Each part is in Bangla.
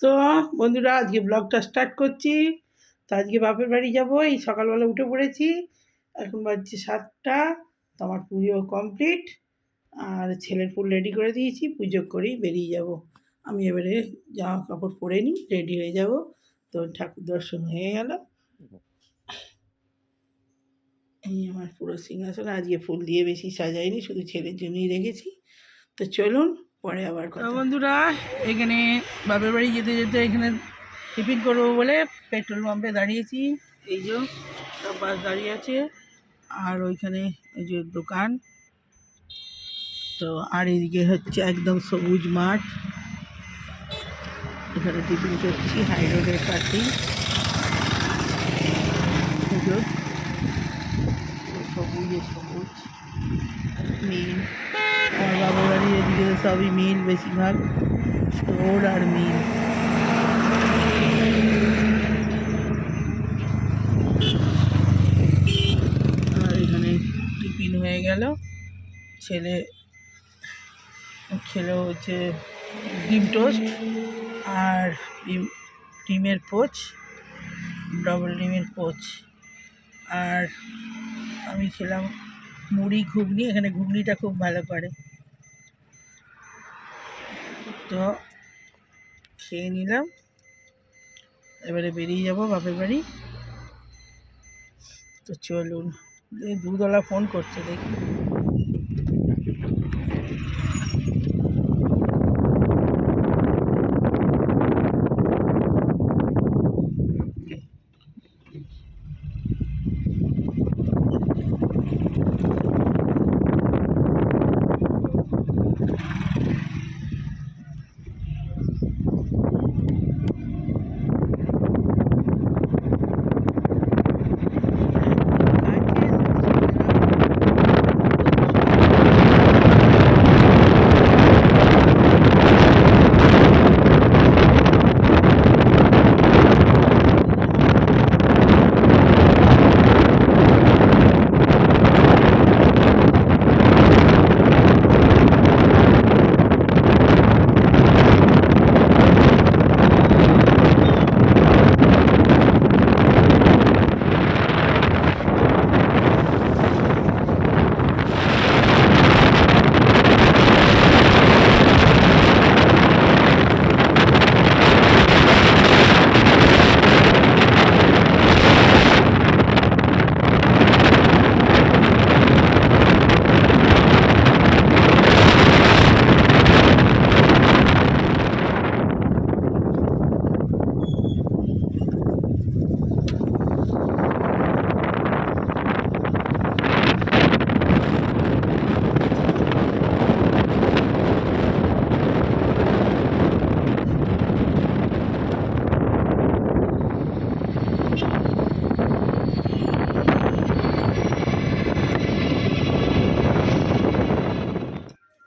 তো বন্ধুরা আজকে ব্লগটা স্টার্ট করছি। তো আজকে বাপের বাড়ি যাব। এই সকালবেলা উঠে পড়েছি, এখন বাজছে 7টা। তো আমার পুজো কমপ্লিট আর ছেলের ফুল রেডি করে দিয়েছি, পুজো করেই বেরিয়ে যাব। আমি এবারে জামা কাপড় পরে নিই, রেডি হয়ে যাব। তো ঠাকুর দর্শন হয়ে গেল। এই আমার পুরো সিংহাসন আজকে ফুল দিয়ে বেশি সাজাইনি, শুধু ছেলের জন্যই রেখেছি। তো চলুন পরে আবার কথা। বন্ধুরা এখানে বাপের বাড়ি যেতে যেতে এখানে টিফিন করবো বলে পেট্রোল পাম্পে দাঁড়িয়েছি। এই যে সব বাস দাঁড়িয়ে আছে, আর ওইখানে এই যে দোকান। তো আর এইদিকে হচ্ছে একদম সবুজ মাঠ, এখানে টিফিন করছি হাই রোডের কাছেই। সবুজে সবুজ মিল। আমার বাবার বাড়ি এদিকে সবই মিল, বেশিরভাগ স্টোর আর মিল। আর এখানে টিফিন হয়ে গেল। ছেলে হচ্ছে ডিম টোস্ট আর ডিমের পোচ, ডবল ডিমের পোচ। আর আমি খেলাম মুড়ি ঘুগনি, এখানে ঘুগনিটা খুব ভালো করে। তো খেয়ে নিলাম, এবারে বেরিয়ে যাব বাপের বাড়ি। তো চলুন, দুধওয়ালা ফোন করছে, দেখি।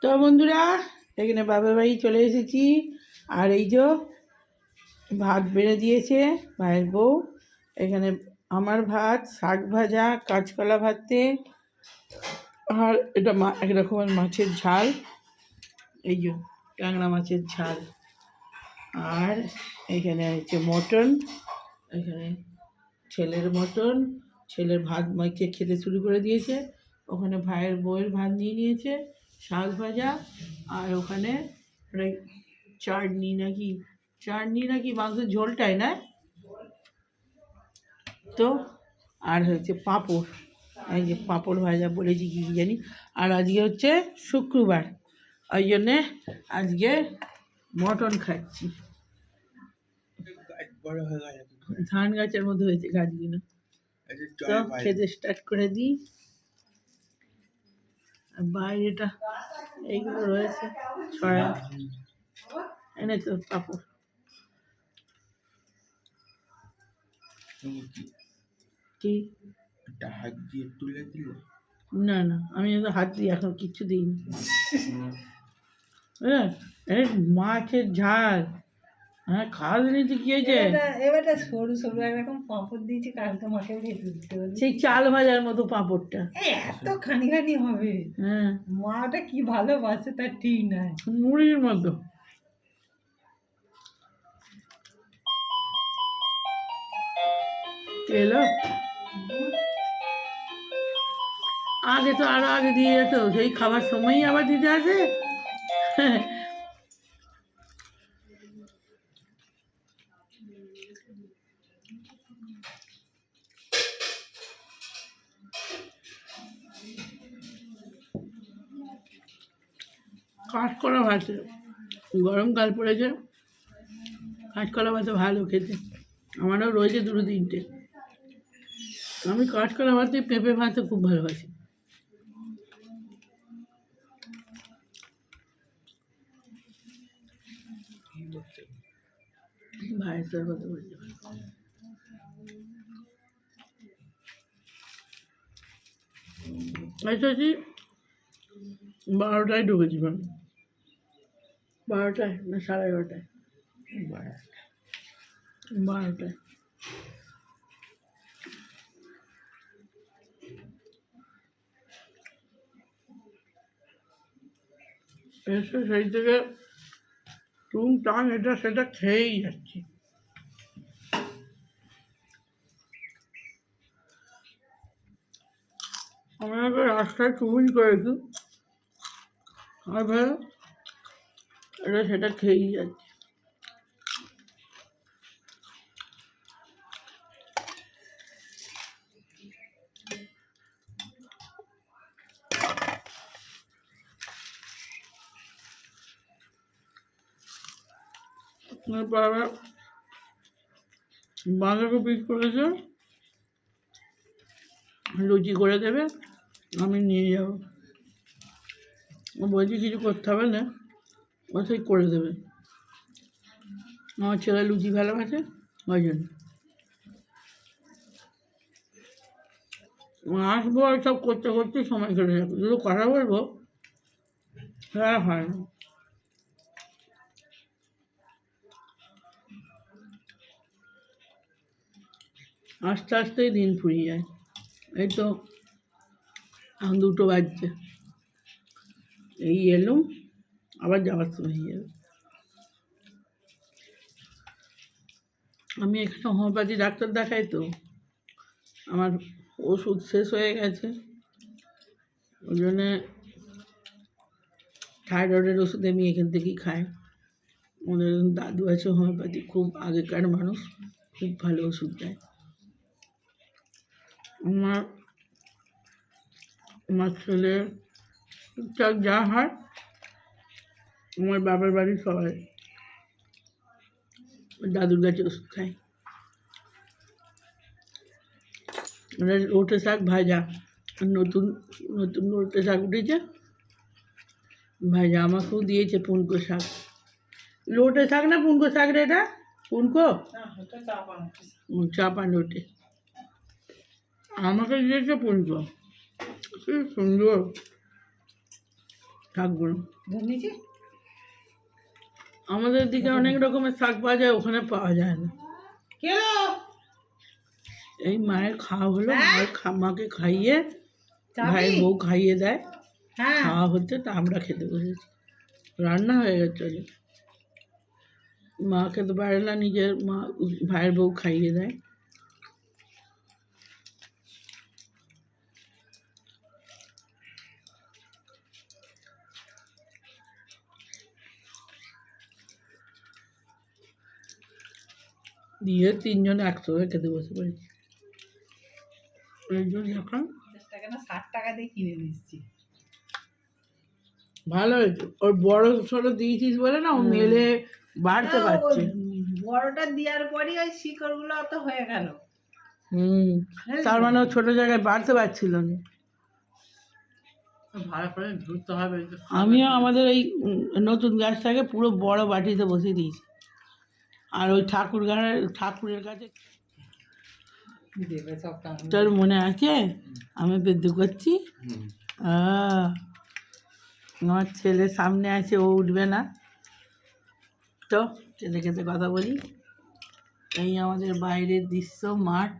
তো বন্ধুরা এখানে বাবার বাড়ি চলে এসেছি। আর এই যে ভাত বেড়ে দিয়েছে ভাইয়ের বউ। এখানে আমার ভাত, শাক ভাজা, কাঁচকলা ভাতে, আর এটা এক রকমের মাছের ঝাল, এই যে ট্যাংরা মাছের ঝাল। আর এখানে হচ্ছে মটন, এখানে ছেলের মটন, ছেলের ভাত মাইকে খেতে শুরু করে দিয়েছে। ওখানে ভাইয়ের বউয়ের ভাত নিয়ে নিয়েছে, শাক ভাজা, আর ওখানে চাটনি নাকি মাংসের ঝোলটাই না। তো আর হচ্ছে পাঁপড়, এই যে পাঁপড় ভাজা বলেছি কী জানি। আর আজকে হচ্ছে শুক্রবার, ওই জন্যে আজকে মটন খাচ্ছি। ধান গাছের মধ্যে হয়েছে গাছগুলো। তো খেতে স্টার্ট করে দিই। আর বাইরেটা এইগুলো রয়েছে ছড়া, এনে তো পাপড়। কি হাত দিয়ে তুলে দিল? না না, আমি হাত দিয়ে এখন কিচ্ছু দিইনি। মাছের ঝাল, হ্যাঁ খাওয়ালে তো কি হয়েছে? এবারটা সরু সরু একরকম পাঁপড় দিয়েছি, কালকে মাকে ভেজে দিতে হবে। সেই চাল ভাজার মতো পাঁপড়টা এত খানি খানি হবে। হ্যাঁ, মাটা কি ভালোবাসে তার ঠিক নাই। মুড়ির মতো। এলো আগে তো আরো আগে দিয়ে যেত, সেই খাবার সময়ই আবার দিতে আসে। কাঁচকলা ভাতে, গরমকাল পড়েছে, কাঁচকলা ভাতে ভালো খেতে। আমারও রয়েছে দুটো তিনটে। আমি কাঁচকলা ভাতে পেঁপে ভাতে খুব ভালোবাসি। ভাইয়ের কথা বলছি, এসেছি 12টায় ঢুকেছি আমি। 12টায় না 11:30টায়? 12টায়। এসে সেই থেকে টান এটা সেটা খেয়েই যাচ্ছি। আমাকে রাস্তায় চুমিন করেছি, আর ভাই এটা সেটা খেয়েই যাচ্ছি। তারপর আবার বাঁধাকপি করেছে, লুচি করে দেবে, আমি নিয়ে যাবো। ও বলছি কিছু করতে হবে না, ও সেই করে দেবে। আমার ছেলে লুচি ভালোবাসে, ওই জন্য আসবো। আর সব করতে করতে সময় কেটে যাবে, যদি কথা বলবো হ্যাঁ হয় না। আস্তে আস্তেই দিন ফুরিয়ে যায়। এই তো এখন 2টো বাজছে, এই এলুম, আবার যাওয়ার সময় হয়ে যাবে। আমি এখানে হোমিওপ্যাথি ডাক্তার দেখাই তো, আমার ওষুধ শেষ হয়ে গেছে, ওই জন্যে থাইরয়েডের ওষুধ আমি এখান থেকেই খাই। ওদের দাদু আছে হোমিওপ্যাথি, খুব আগেকার মানুষ, খুব ভালো ওষুধ দেয়। আমার ছেলে টুকটাক যা হয়, আমার বাবার বাড়ির সবাই দাদুর কাছে ওষুধ খায়। ওদের লোটে শাক ভাজা, নতুন নতুন লোটে শাক উঠেছে, ভাজা আমাকেও দিয়েছে পুনকো শাক। লোটে শাক না পুনকো শাক রে এটা? পুনকো চাপা লোটে, আমাকে দিয়েছে পুনকো। কি সুন্দর শাকগুলো। আমাদের দিকে অনেক রকমের শাক পাওয়া যায়, ওখানে পাওয়া যায় না। এই মায়ের খাওয়া হলো, মাকে খাইয়ে ভাইয়ের বউ খাইয়ে দেয়, খাওয়া হচ্ছে, তা আমরা খেতে বসেছি। রান্না হয়ে গেছে, মা খেতে পারে না, নিজের মা ভাইয়ের বউ খাইয়ে দেয়। দিয়ে 3জন একসঙ্গে খেতে বসে পড়েছি। এই জন্য এখন 60 টাকা দিয়ে কিনে নিচ্ছি। ভালো হয়েছে, ওর বড় ছোটো দিয়েছিস বলে না, ও মেলে বাড়তে পারছে। বড়টা দেওয়ার পরই ওই শিকড়গুলো অত হয়ে গেল। তার মানে ও ছোটো জায়গায় বাড়তে পারছিল না। ভালো করে ধুতে হবে। আমিও আমাদের এই নতুন গাছটাকে পুরো বড় বাটিতে বসিয়ে দিয়েছি, আর ওই ঠাকুরের কাছে দেবে সব কাজ। তোর মনে আছে আমি বেদ্যু করছি? আমার ছেলে সামনে আছে, ও উঠবে না তো, খেতে খেতে কথা বলি। এই আমাদের বাইরের দৃশ্য, মাঠ,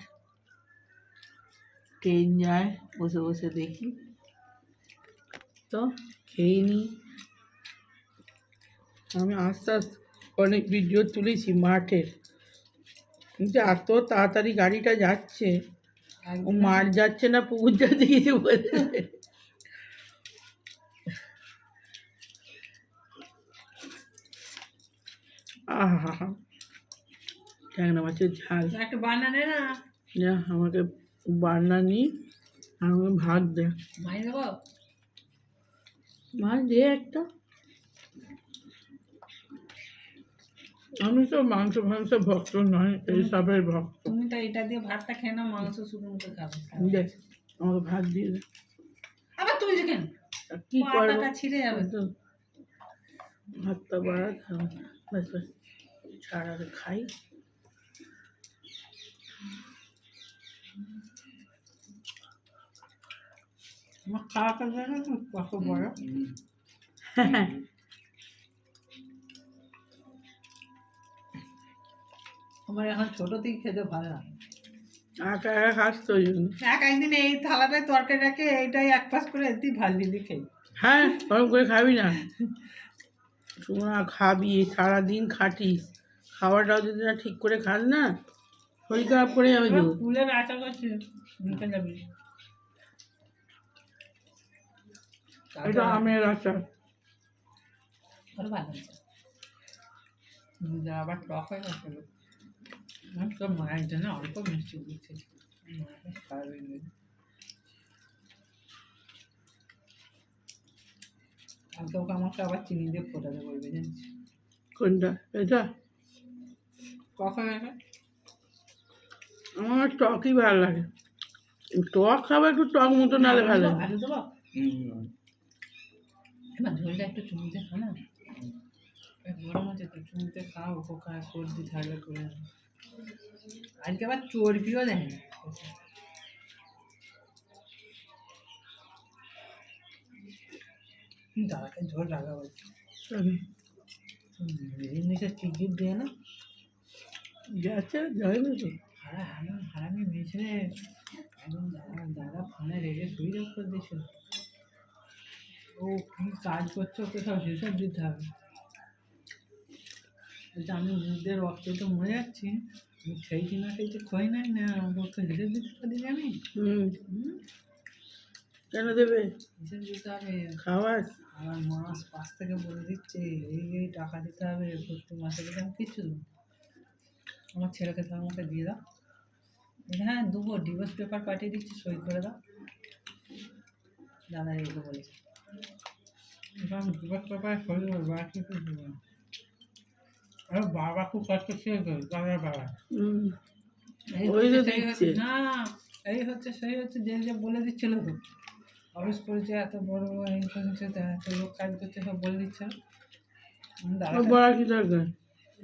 ট্রেন যায়, বসে বসে দেখি। তো খেয়ে নিই। আমি আস্তে আস্তে অনেক ভিডিও তুলেছি মাঠের, কিন্তু এত তাড়াতাড়ি গাড়িটা যাচ্ছে, ও একদিন মাঠ যাচ্ছে না পুকুর যাচ্ছে কিছু বলছে। আহা হা, ট্যাংরা মাছের ঝাল। একটা বানানে না যা আমাকে বান্না নি, আর আমাকে ভাত দে, মাই দেবো। মাছ দে একটা। আমি তো মাংস ফাংস ভক্ত নয়, এইসবের ভক্ত। তুমি তো এটা দিয়ে ভাতটা খেয়ে নাও, মাংস শুধু মুখে খাবে। দে আমাকে ভাত দিয়ে দে। আবার তুই যে কেন আর কি করবো, পাটাটা ছিঁড়ে যাবে। তো ভাতটা বাড়া খাও, ব্যাস ব্যাস, ছাড় আগে খাই। আমার খাওয়াটা জানো না কত বড়। আমার এখন ছোট থেকে খেতে ভালো লাগে। একা একা খাস তো ওই জন্য। একদিন এই থালাটায় তরকারি রাখে এইটাই এক পাশ করে এতেই ভাত দিদি খাই। হ্যাঁ, গরম করে খাবি না? তোমরা খাবি, সারাদিন খাটিস, খাওয়াটাও যদি না ঠিক করে খাস না, শরীর খারাপ করে যাবে তো। ফুলের আশা করছি নিতে যাবি। এটা আমের আচার। ভালো আছে আবার টক হয়ে গেছে। তো মায়ের জন্য অল্প মিষ্টি দিচ্ছে, কালকে ওকে আমাকে আবার চিনি দিয়ে ফোটাতে বলবে জানিস। কোনটা? এটা কখন আছে আমার টকই ভালো লাগে। টক খাবার একটু টক মতো নালে ভালো লাগে। আলু দেবো এবার ঝোলটা একটু চুমুতে খা না, গরম আছে তো চুমুতে খাও, পোকা সর্দি থাকলে করে। আজকে আবার চর্বিও দেয় না। দাদাকে ঝোল রাখা বলছে জিনিসের টিকিট দিয়ে না গেছে যাইবে তো। হারামি মিশরে একদম দাদা ফোনে রেখে সুইচ অফ করে দিয়েছিল। ও কী কাজ করছে ওকে সব হিসাব দিতে হবে। বলছে আমি মুখে রক্ত তো মরে যাচ্ছি, আমি খেয়েছি না খেয়েছি খই নাই না, ওকে হিসেব দিতে পারি আমি। কেন দেবে? হিসেব দিতে হবে। খাওয়াস? আমার মাস পাশ থেকে বলে দিচ্ছে এই টাকা দিতে হবে প্রত্যেক মাসে, কিন্তু আমি কিচ্ছু দেবো। আমার ছেলেকে তো আমাকে দিয়ে দাও। হ্যাঁ দেবো, ডিভোর্স পেপার পাঠিয়ে দিচ্ছি, সই করে দাও। দাদা এগুলো বলেছে, আমি ডিভোর্স পেপারে সই করবো আর কিছু দেবো না। আর বাবা খুব কষ্ট ছিল তো, দাদার বাবা। ওই তো দিচ্ছে। না এই হচ্ছে সেই হচ্ছে যে যে বলে দিচ্ছিল তো, অফিস করেছে এত বড় ইনফ্লুয়েন্স, এত লোক কাজ করছে সব বলে দিচ্ছে। বড় কি দরকার?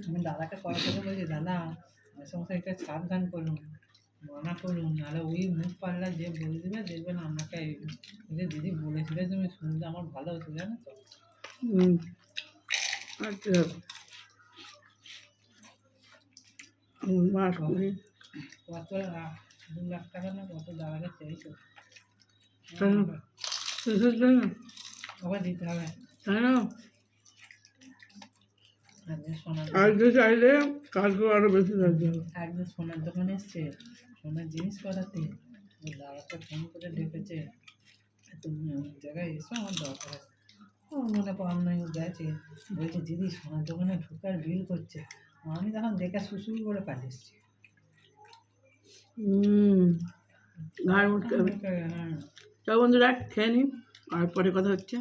আমি দাদাকে কল করে বলছি দাদা ওই সমস্ত একটা সাবধান করুন, মানা করুন, নাহলে ওই মুখ পাল্লা যে বলে দেবে দেখবেন আপনাকে যে দিদি বলেছিলে তুমি শুনতে আমার ভালো হতো জানো তো। আচ্ছা মাস কুড়ি কত 2 লাখ টাকা না কত দাদাকে চাইছো, কেন? কিসের জন্য? ওকে দিতে হবে। কেন? একদিন সোনার আজকে চাইলে কালকে আরো বেশি থাকবে। একদিন সোনার দোকানে এসছে সোনার জিনিস করাতে, ওই দাদাকে ফোন করে ডেকেছে, তুমি অনেক জায়গায় এসো আমার দরকার আছে। ও মনে পাওয়া নয় গেছে, বলছে দিদি সোনার দোকানে ঢোকার বিল করছে। আমি তখন দেখে সুসুর করে পালিয়ে এসছি। ঘাড় মুটকে হবে। হ্যাঁ তো বন্ধুরা খেয়ে নিই, আর পরে কথা হচ্ছে।